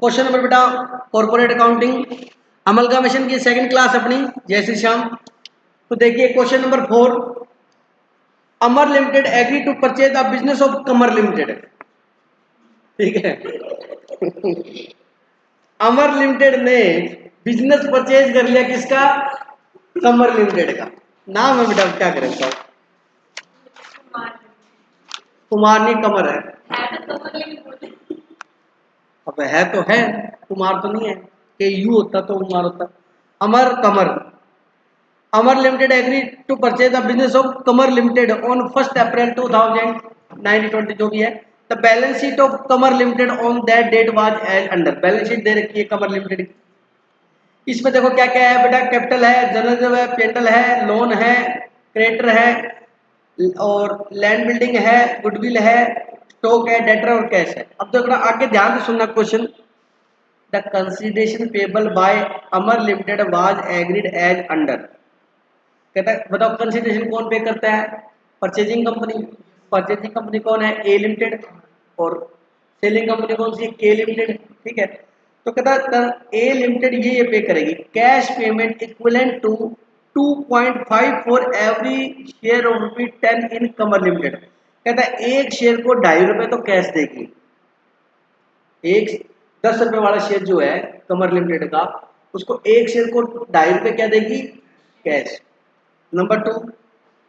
Question number बेटा corporate accounting amalgamation की second class अपनी। जय श्री श्याम। तो देखिए question number 4, Amar limited agree to purchase the business of Kamar limited. ठीक है अमर लिमिटेड ने बिजनेस परचेज कर लिया किसका? कमर लिमिटेड का। नाम है बेटा, क्या करें बताओ? कुमार नहीं, कमर है। अब है तो है, कुमार तो नहीं है कि यू होता तो कुमार होता। Amar Kamar. Amar limited agree to purchase the business of Kamar limited on 1 April 2019-20 जो भी है। The balance sheet of Kamar limited on that date was as under. Balance sheet दे रखी है कमर लिमिटेड की। इसमें देखो क्या क्या है बेटा, कैपिटल है, जनरल है, पेंटल है, लोन है, क्रेडिटर है, और लैंड बिल्डिंग है, गुडविल है, स्टॉक है, डेटर और कैश है। अब देखो आगे ध्यान से सुनना क्वेश्चन। The consideration payable by Amar limited was agreed as under. कहता है बताओ कंसिडरेशन कौन पे करता है? Purchasing company. परचेजिंग कंपनी कौन है? ए लिमिटेड। और सेलिंग कंपनी कौन सी है? के लिमिटेड। ठीक है, तो कहता है ए लिमिटेड ये पे करेगी cash payment equivalent to 2.5 for every share of ₹10 in Kamar limited. कहता है एक शेयर को ₹2.5 तो कैश देगी। एक 10 रुपए वाला शेयर जो है कमर लिमिटेड का, उसको एक शेयर को ₹2.5 क्या देगी? Cash. Number 2,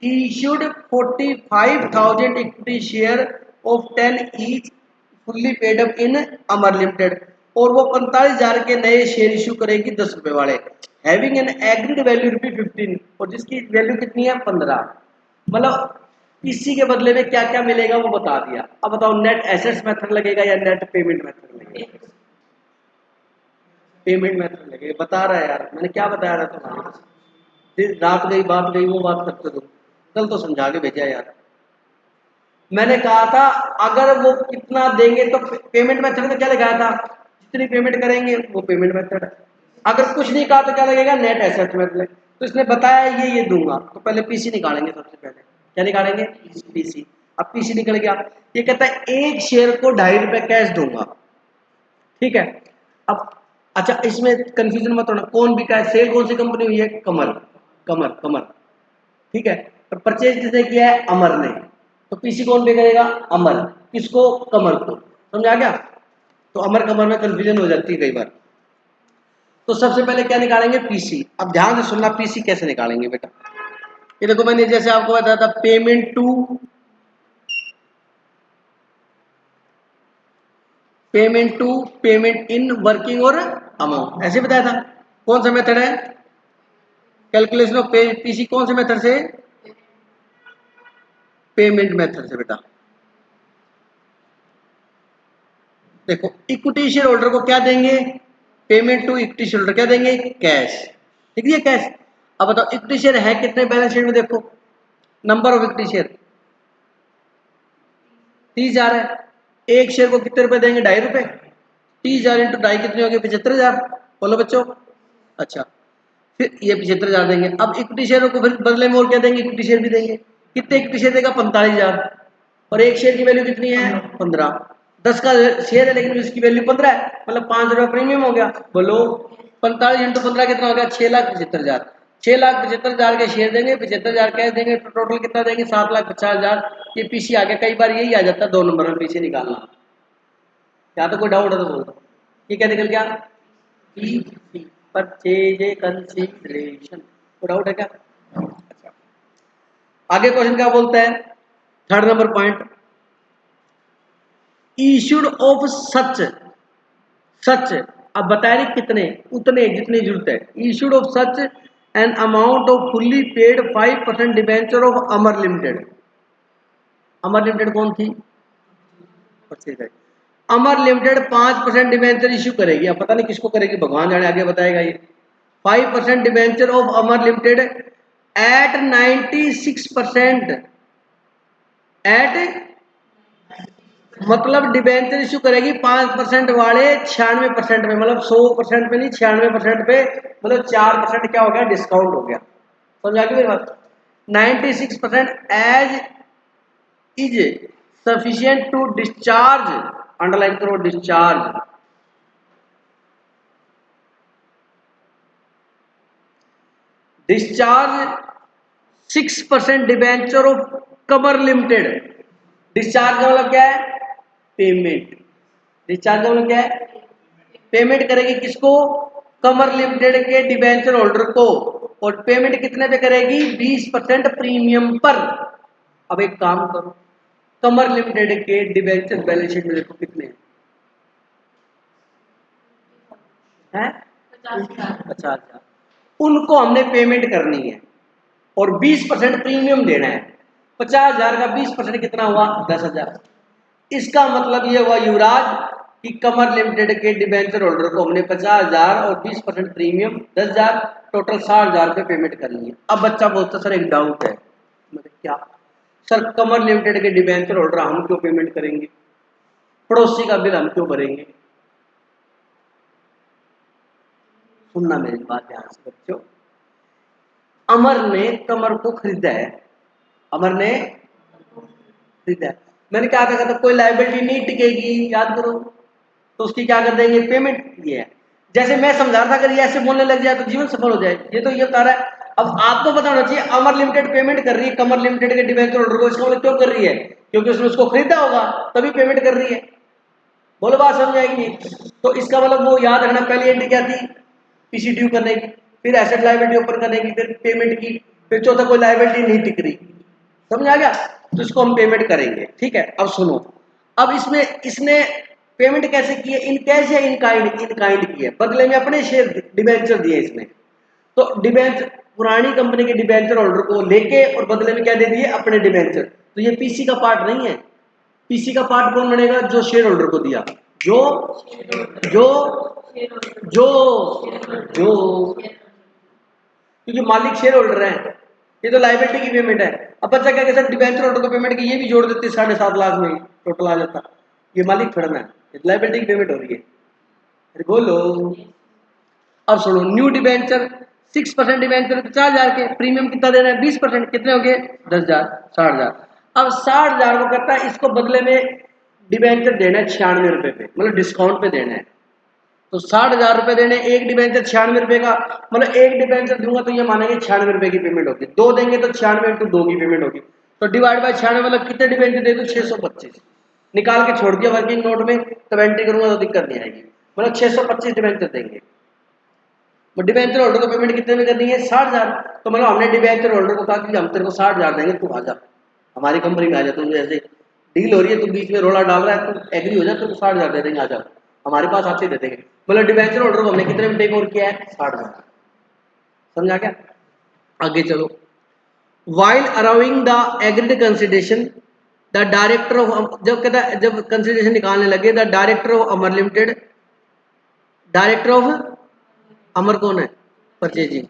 issued 45,000 equity share of 10 each fully paid up in Amar limited. और वो 45,000 के नए शेयर इशू करेगी 10 रुपए वाले, हैविंग एन एग्रीड वैल्यू ₹15, और जिसकी वैल्यू कितनी है? 15। मतलब इसी के बदले में क्या क्या मिलेगा वो बता दिया। अब बताओ नेट एसेट्स मेथड लगेगा या नेट पेमेंट मेथड लगेगा? पेमेंट मेथड लगेगा। बता रहा है यार, मैंने क्या बताया था तुम्हारे? रात गई बात गई, वो बात करते तुम। कल तो समझा के भेजा यार। मैंने कहा था अगर वो कितना देंगे तो पेमेंट मेथड में क्या लगाया था? जितनी पेमेंट करेंगे वो पेमेंट मेथड है। अगर कुछ नहीं कहा तो क्या लगेगा? Net asset method. तो इसने बताया ये दूंगा, तो पहले पीसी निकालेंगे। सबसे पहले क्या निकालेंगे? पीसी। अब पीसी निकल गया। ये कहता है एक शेयर को ₹2.5 कैश दूंगा। ठीक है, अब अच्छा इसमें कंफ्यूजन मत होना, कौन बिका है? सेल कौन सी कंपनी हुई है? कमर। कमर कमर। ठीक है, तो परचेज किसने किया है? अमर ने। तो पीसी कौन पे करेगा? अमर। किसको? कमर को। समझ आ गया? तो अमर कमर में कंफ्यूजन हो जाती है कई बार। तो सबसे पहले क्या निकालेंगे? पीसी। अब ध्यान से सुनना पीसी कैसे निकालेंगे बेटा। ये देखो मैंने जैसे आपको बताया था payment to, payment in, working और अमाउंट, ऐसे बताया था। कौन सा मेथड है? कैलकुलेशन ऑफ पीसी कौन से मेथड से? पेमेंट मेथड से बेटा। देखो इक्विटी शेयर होल्डर को क्या देंगे? Payment to equity share holder क्या देंगे? कैश। ठीक है कैश। अब बताओ इक्विटी शेयर है कितने बैलेंस शीट में? देखो नंबर ऑफ इक्विटी शेयर 30,000 है। एक शेयर को कितने रुपए देंगे? ₹2.5। 30,000 इंटू 2.5 कितने हो गए? 75,000। बोलो बच्चों। अच्छा, फिर ये 75,000 देंगे। अब इक्विटी शेयर को फिर बदले में और क्या देंगे? इक्विटी शेयर भी देंगे। कितने इक्विटी शेयर देगा? 45,000। और एक शेयर की वैल्यू कितनी है? 15। 10 का शेयर है लेकिन इसकी वैल्यू 15 है, मतलब ₹5 प्रीमियम हो गया। बोलो 45 इंटू 15 कितना हो गया? 6,75,000। 6,75,000 के शेयर देंगे, 75,000 कैश देंगे, तो टोटल कितना देंगे? 7,50,000। ये पीसी आ गया। कई बार यही आ जाता है 2 नंबर में पीसी निकालना। क्या तो कोई डाउट है तो बोल दो। ये क्या निकल गया? PC, purchase consideration. कोई डाउट है क्या? अच्छा, आगे क्वेश्चन क्या बोलता है? Third number point, issued of such such. अब बता रही कितने? उतने जितनी जरूरत है। Issued of such an amount of fully paid 5% debenture of Amar limited. Amar limited कौन थी? अमर लिमिटेड 5% डिबेंचर इश्यू करेगी। अब पता नहीं किसको करेगी, भगवान जाने, आगे बताएगा ये। 5% debenture of Amar limited at 96%। At मतलब डिबेंचर इशू करेगी 5% वाले 96% में, मतलब 100% पे नहीं 96% पे, मतलब 4% क्या हो गया? डिस्काउंट हो गया। समझ आ गई मेरी बात? 96% as is sufficient to discharge, underline करो discharge, discharge 6% debenture of Kamar limited. Discharge का मतलब क्या है? पेमेंट। डिस्चार्ज का मतलब क्या है? पेमेंट करेगी किसको? कमर लिमिटेड के डिबेंचर होल्डर को। और पेमेंट कितने पे करेगी? 20% प्रीमियम पर। अब एक काम करो, कमर लिमिटेड के डिबेंचर बैलेंस शीट में देखो कितने हैं? 50,000। उनको हमने पेमेंट करनी है और 20% प्रीमियम देना है। 50,000 का 20% कितना हुआ? 10,000। इसका मतलब ये हुआ युवराज कि कमर लिमिटेड के डिबेंचर होल्डर को हमने 50,000 और 20% प्रीमियम 10,000, टोटल 60,000 रुपये पेमेंट करनी है। अब बच्चा बोलता सर एक डाउट है। मतलब क्या सर? कमर लिमिटेड के डिबेंचर होल्डर हम क्यों पेमेंट करेंगे? पड़ोसी का बिल हम क्यों भरेंगे? सुनना मेरी बात ध्यान से बच्चों। अमर ने कमर को खरीदा है। अमर ने खरीदा है। मैंने क्या कहा था? कोई लायबिलिटी नहीं टिकेगी, याद करो। तो उसकी क्या कर देंगे? पेमेंट। ये है। जैसे मैं समझा रहा था, अगर ये ऐसे बोलने लग जाए तो जीवन सफल हो जाए। ये तो ये बता रहा है। अब आपको पता होना चाहिए अमर लिमिटेड पेमेंट कर रही है कमर लिमिटेड के डिबेंचर होल्डर को। इसका मतलब क्यों कर रही है? क्योंकि उसने उसको खरीदा होगा तभी पेमेंट कर रही है। बोलो बात समझ आएगी? तो इसका मतलब वो याद रखना, पहली एंट्री क्या थी? पीसी ड्यू करने की, फिर एसेट लायबिलिटी ओपन करने की, फिर पेमेंट की, फिर चौथा कोई लायबिलिटी नहीं टिक रही। समझ आ गया? तो इसको हम पेमेंट करेंगे। ठीक है, अब सुनो। अब इसमें इसने पेमेंट कैसे की है? इन कैश या इन काइंड? इन काइंड की है। बदले में अपने शेयर डिबेंचर दिए इसमें। तो डिबेंचर पुरानी कंपनी के डिबेंचर होल्डर को लेके और बदले में क्या दे दिए? अपने डिबेंचर। तो ये पीसी का पार्ट नहीं है। पीसी का पार्ट कौन बनेगा? जो शेयर होल्डर को दिया। जो जो जो जो क्योंकि मालिक शेयर होल्डर है। ये तो लाइबिलिटी की पेमेंट है। अब बच्चा क्या कहता है? डिबेंचर होल्डर को पेमेंट की, ये भी जोड़ देते 7.5 लाख में टोटल आ जाता। ये मालिक थोड़ा ना, लाइबिलिटी की पेमेंट हो रही है। अरे बोलो। अब सुनो, न्यू डिबेंचर 6% डिबेंचर 50,000 के, प्रीमियम कितना देना है? 20%। कितने हो गए? 10,000, 60,000। अब 60,000 को कहता है इसको बदले में डिबेंचर देना है 96 रुपए पे, मतलब डिस्काउंट पे देना है। तो 60,000 रुपए देने, एक डिबेंचर 96 रुपए का, मतलब एक डिबेंचर दूंगा तो ये मानेंगे 96 रुपए की पेमेंट होगी। दो देंगे तो 96 × 2 की पेमेंट होगी। तो डिवाइड बाय 96, मतलब कितने डिबेंचर दे दो? 625। निकाल के छोड़ दिया वर्किंग नोट में, तब एंट्री करूंगा तो दिक्कत नहीं आएगी। मतलब 625 डिबेंचर देंगे। डिबेंचर होल्डर को पेमेंट कितने में करनी है? 60,000। तो मतलब हमने डिबेंचर होल्डर को कहा कि हम तेरे को 60,000 देंगे, तू आ जा हमारी कंपनी में, आ जा। तू ऐसे डील हो रही है, तू बीच में रोला डाल रहा है, तू एग्री हो जा, तो 60,000 दे देंगे, आ जा हमारे पास, आते दे देंगे। मतलब डिबेंचर होल्डर को हमने कितने में टेक ओवर किया है? 60,000। समझा क्या? आगे चलो। While arriving the agreed consideration, the director of, जब कहता है जब कंसिडरेशन निकालने लगे, the director of Amar limited, director of Amar कौन है? परचेजिंग।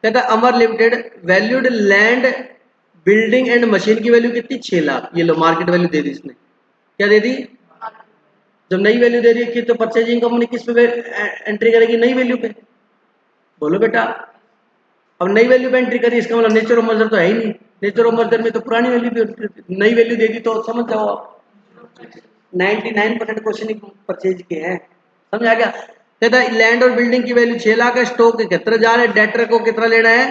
कहता है Amar limited valued land building and machine की वैल्यू कितनी? 6 लाख। ये लो मार्केट वैल्यू दे दी इसने। क्या दे दी? जब नई वैल्यू दे रही है तो परचेजिंग कंपनी किस पे एंट्री करेगी? नई वैल्यू पे। बोलो बेटा। अब नई वैल्यू पे एंट्री करी, इसका मतलब नेचर ऑफ मर्जर तो है ही नहीं। नेचर ऑफ मर्जर में तो पुरानी वैल्यू पे, नई वैल्यू दे दी तो समझ जाओ आप। 99% क्वेश्चन परचेज के हैं। समझ आ गया? कहता है लैंड और बिल्डिंग की वैल्यू 6 लाख है, स्टॉक 71,000 है, डेटर को कितना लेना है?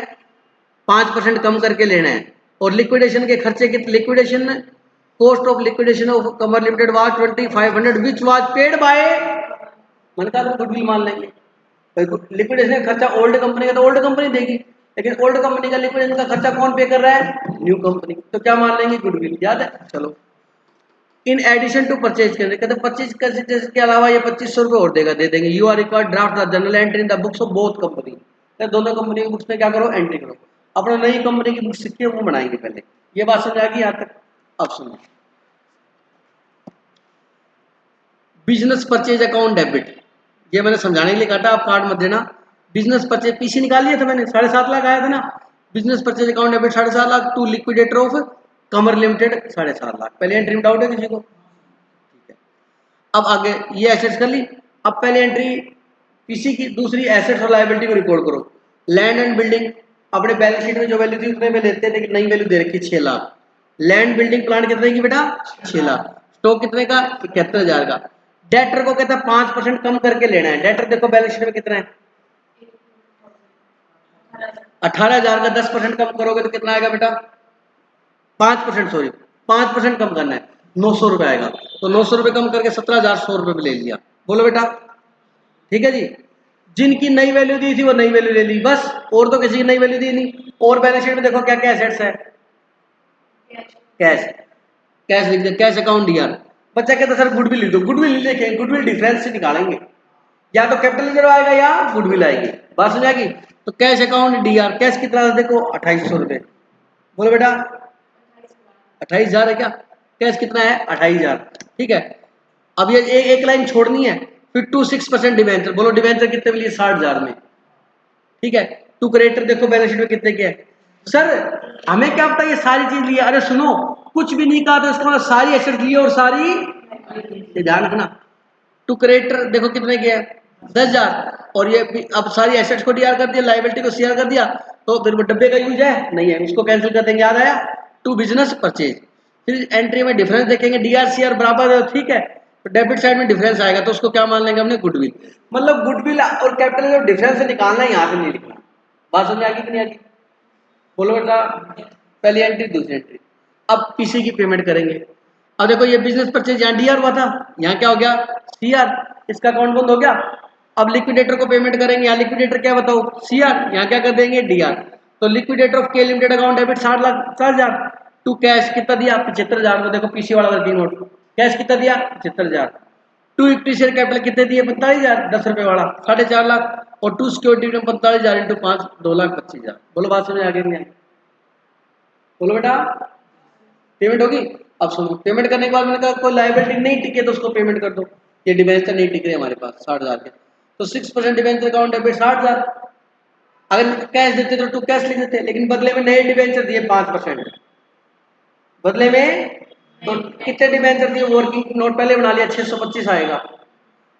5% कम करके लेना है। और लिक्विडेशन के खर्चे कितने? Liquidation cost of liquidation of Kamar limited was 2500 which was paid by, मैंने कहा तुम गुडविल मान लेंगे। लिक्विडेशन का खर्चा ओल्ड कंपनी का तो ओल्ड कंपनी देगी, लेकिन ओल्ड कंपनी का लिक्विडेशन का खर्चा कौन पे कर रहा है? New company. तो क्या मान लेंगे? गुडविल। याद है? चलो। इन एडिशन टू परचेज करने, कहते 25 के अलावा ये 2500 रुपये और देगा, दे देंगे। You are required draft the journal entry in the books of both company. दोनों कंपनी की बुक्स में क्या करो? एंट्री करो। अपना नई कंपनी की बुक्स सीखी है वो बनाएंगे पहले। ये बात समझ आ गई यहाँ तक? अब सुनो, बिजनेस परचेज अकाउंट डेबिट, ये मैंने समझाने के लिए कहा था, आप कार्ड मत देना। बिजनेस परचेज पीसी निकाल लिया था मैंने, 7.5 लाख आया था ना। Business purchase account debit 7.5 lakh to liquidator of Kamar limited 7.5 lakh. पहले एंट्री में डाउट है किसी को? ठीक है। अब आगे ये एसेट्स कर ली। अब पहले एंट्री पीसी की, दूसरी एसेट्स और लायबिलिटी को रिकॉर्ड करो। लैंड एंड बिल्डिंग अपने बैलेंस शीट में जो वैल्यू थी उतने में लेते हैं, लेकिन नई वैल्यू दे रखी 6 लाख। लैंड बिल्डिंग प्लांट कितने की बेटा? 6 लाख। स्टॉक कितने का? 71,000 का। डेटर को कहता है 5% कम करके लेना है। डेटर देखो बैलेंस शीट में कितना है? 18,000 का 10% कम करोगे तो कितना आएगा बेटा? 5%, सॉरी 5% कम करना है, 900 रुपये आएगा। तो 900 रुपये कम करके 17,100 रुपये में ले लिया। बोलो बेटा, ठीक है जी। जिनकी नई वैल्यू दी थी वो नई वैल्यू ले ली बस, और तो किसी की नई वैल्यू दी नहीं। और बैलेंस शीट में देखो क्या क्या एसेट्स है, कैश, कैश लिख दे, कैश अकाउंट डीआर। बच्चा कहता सर गुडविल लिख दो, गुडविल नहीं लिखेंगे, गुडविल डिफरेंस से निकालेंगे, या तो कैपिटल रिजर्व आएगा या गुडविल आएगी, बात समझ आएगी। तो कैश अकाउंट डीआर, कैश कितना था देखो 2800 रुपये। बोलो बेटा 28,000 है क्या? कैश कितना है 28,000, ठीक है। अब ये एक लाइन छोड़नी है, फिर 26% डिवेंचर। बोलो डिवेंचर कितने मिली? 60,000 में, ठीक है। टू क्रेडिटर देखो बैलेंस शीट में कितने के हैं। सर हमें क्या पता ये सारी चीज ली है? अरे सुनो, कुछ भी नहीं कहा तो इसका मतलब सारी एसेट ली और सारी, ये ध्यान रखना। टू क्रेडिटर देखो कितने के हैं 10,000, और ये अब सारी एसेट्स को डीआर कर दिया, लाइबिलिटी को सीआर कर दिया, तो फिर वो डब्बे का यूज है नहीं है, उसको कैंसिल कर देंगे। याद आया? To business purchase. फिर एंट्री में डिफरेंस देखेंगे, डीआर सीआर बराबर है, ठीक है। तो डेबिट साइड में डिफरेंस आएगा तो उसको क्या मान लेंगे हमने? गुडविल। मतलब गुडविल और कैपिटल जो डिफरेंस से निकालना है, यहाँ से नहीं लिखना। बात समझ आ गई कि नहीं आ गई? बोलो बेटा, पहली एंट्री दूसरी एंट्री। अब पीसी की पेमेंट करेंगे। अब देखो ये बिजनेस परचेज यहाँ डीआर हुआ था, यहाँ क्या हो गया? सीआर। इसका अकाउंट बंद हो गया। अब लिक्विडेटर को पेमेंट करेंगे, यहाँ लिक्विडेटर क्या बताओ? सीआर। यहाँ क्या कर देंगे? डीआर। तो लिक्विडेटर ऑफ के limited account debit 60,60,000। To cash कितना दिया? 75,000 को देखो पीसी वाला वर्किंग नोट, कैश कितना दिया? 75,000। टू इक्विटी शेयर कैपिटल कितने दिए? 45,000, 10 रुपए वाला 4.5 लाख। और टू सिक्योरिटी में 45,000 इंटू 5, 2,25,000। बोलो बात समझ आगे नहीं आई? बोलो बेटा, पेमेंट होगी। अब सुनो, पेमेंट करने के बाद मैंने कहा कोई लाइबिलिटी नहीं टिके तो उसको पेमेंट कर दो। ये डिवेंचर नहीं टिक रहे हमारे पास 60,000 के, तो 6% डिवेंचर अकाउंट डेबिट 60,000। अगर कैश देते तो टू कैश लिख देते, लेकिन बदले में नए डिवेंचर दिए 5%। बदले में तो कितने डिवेंचर दिए? वर्किंग नोट पहले बना लिया, 625 आएगा।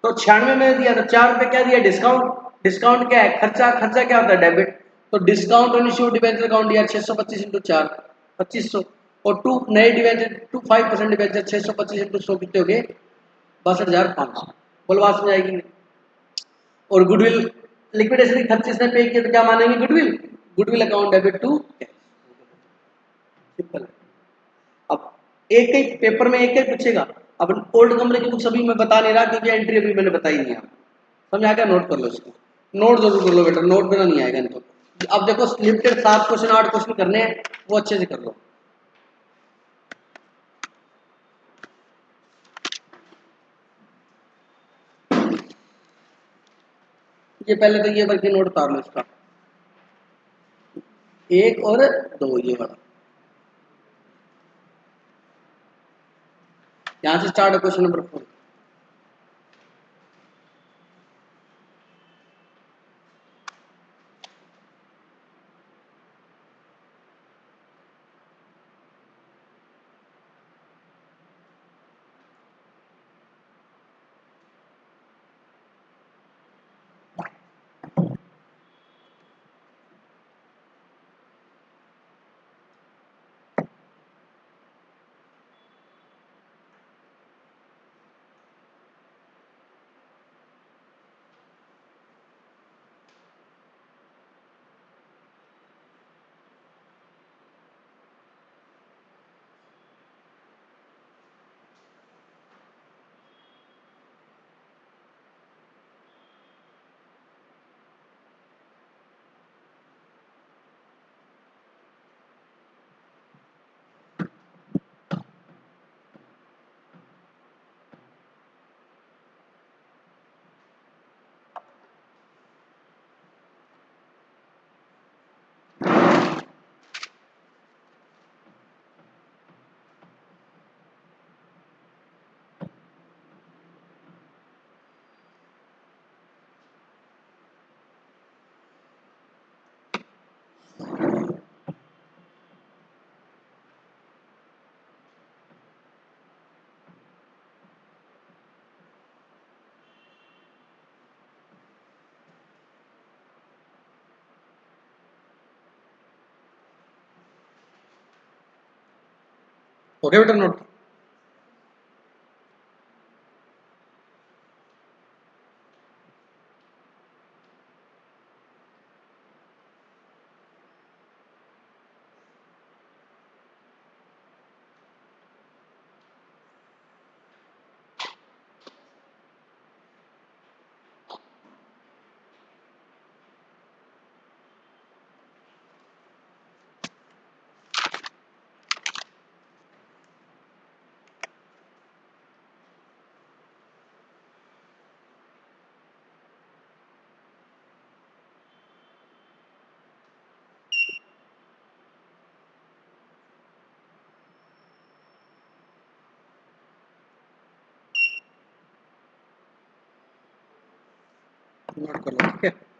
तो 96 में दिया तो 4 रुपए क्या दिया? डिस्काउंट। डिस्काउंट क्या है? खर्चा। खर्चा क्या होता है? डेबिट। तो discount on issue debenture account दिया 625 इंटू 4, 2500। और टू नए डिवेंचर, टू 5% डिवेंचर 625 इंटू 100 कितने हो गए? 62,500। बोल बात समझ आएगी? और गुडविल लिक्विडेशन की खर्च इसने पे किया तो क्या मानेंगे? Goodwill. Goodwill account debit to cash. Simple. अब एक एक पेपर में एक एक पूछेगा। अब ओल्ड कंपनी की बुक अभी मैं बता नहीं रहा क्योंकि एंट्री अभी मैंने बताई नहीं है। समझ आ गया? नोट कर लो इसको, नोट जरूर कर लो बेटा, नोट बिना नहीं आएगा इनको। अब देखो लिमिटेड 7 क्वेश्चन 8 क्वेश्चन करने हैं, वो अच्छे से कर लो। ये पहले तो ये वर्किंग नोट उतार लो इसका, 1 और 2 ये वाला। यहाँ से स्टार्ट है क्वेश्चन नंबर 4। हो गया बेटा नोट? नोट कर लो, ठीक है।